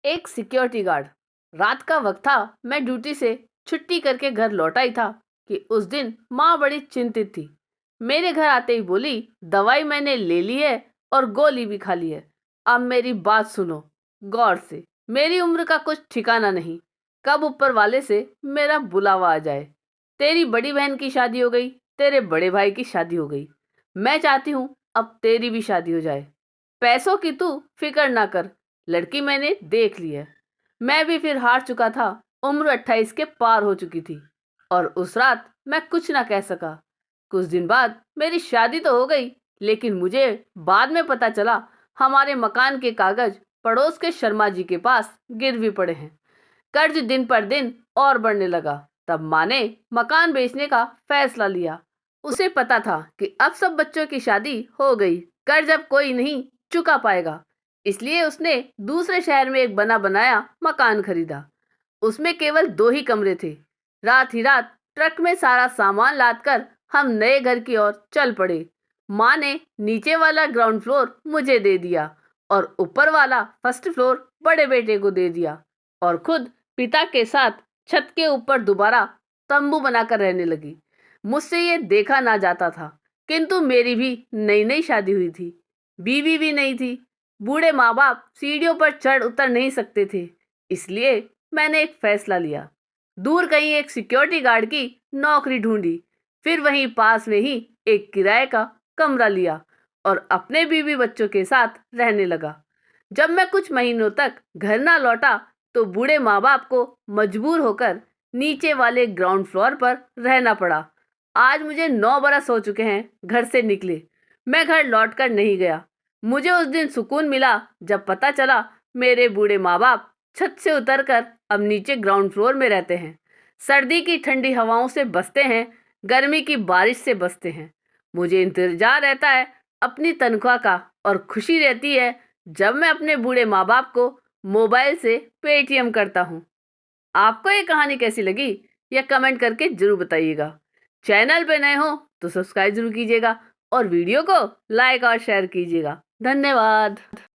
एक security guard. रात का वक्त था। मैं ड्यूटी से छुट्टी करके घर लौटा ही था कि उस दिन माँ बड़ी चिंतित थी। मेरे घर आते ही बोली, दवाई मैंने ले ली है और गोली भी खा ली है। अब मेरी बात सुनो गौर से। मेरी उम्र का कुछ ठिकाना नहीं, कब ऊपर वाले से मेरा बुलावा आ जाए। तेरी बड़ी बहन की शादी हो गई, तेरे बड़े भाई की शादी हो गई। मैं चाहती हूँ अब तेरी भी शादी हो जाए। पैसों की तू फिक्र ना कर, लड़की मैंने देख ली है। मैं भी फिर हार चुका था। उम्र 28 के पार हो चुकी थी और उस रात मैं कुछ ना कह सका। कुछ दिन बाद मेरी शादी तो हो गई, लेकिन मुझे बाद में पता चला हमारे मकान के कागज पड़ोस के शर्मा जी के पास गिरवी पड़े हैं। कर्ज दिन पर दिन और बढ़ने लगा। तब माँ ने मकान बेचने का फैसला लिया। उसे पता था कि अब सब बच्चों की शादी हो गई, कर्ज अब कोई नहीं चुका पाएगा। इसलिए उसने दूसरे शहर में एक बना बनाया मकान खरीदा। उसमें केवल 2 ही कमरे थे। रात ही रात ट्रक में सारा सामान लादकर हम नए घर की ओर चल पड़े। माँ ने नीचे वाला ग्राउंड फ्लोर मुझे दे दिया और ऊपर वाला फर्स्ट फ्लोर बड़े बेटे को दे दिया और खुद पिता के साथ छत के ऊपर दोबारा तंबू बनाकर रहने लगी। मुझसे ये देखा ना जाता था, किंतु मेरी भी नई नई शादी हुई थी, बीवी भी नहीं थी। बूढ़े माँ बाप सीढ़ियों पर चढ़ उतर नहीं सकते थे, इसलिए मैंने एक फैसला लिया। दूर कहीं एक सिक्योरिटी गार्ड की नौकरी ढूंढी, फिर वहीं पास में ही एक किराए का कमरा लिया और अपने बीवी बच्चों के साथ रहने लगा। जब मैं कुछ महीनों तक घर ना लौटा तो बूढ़े माँ बाप को मजबूर होकर नीचे वाले ग्राउंड फ्लोर पर रहना पड़ा। आज मुझे 9 बरस हो चुके हैं घर से निकले। मैं घर लौटकर नहीं गया। मुझे उस दिन सुकून मिला जब पता चला मेरे बूढ़े माँ बाप छत से उतरकर अब नीचे ग्राउंड फ्लोर में रहते हैं। सर्दी की ठंडी हवाओं से बचते हैं, गर्मी की बारिश से बचते हैं। मुझे इंतजार रहता है अपनी तनख्वाह का और खुशी रहती है जब मैं अपने बूढ़े माँ बाप को मोबाइल से पेटीएम करता हूँ। आपको ये कहानी कैसी लगी यह कमेंट करके जरूर बताइएगा। चैनल पे नए हो तो सब्सक्राइब जरूर कीजिएगा और वीडियो को लाइक और शेयर कीजिएगा। धन्यवाद।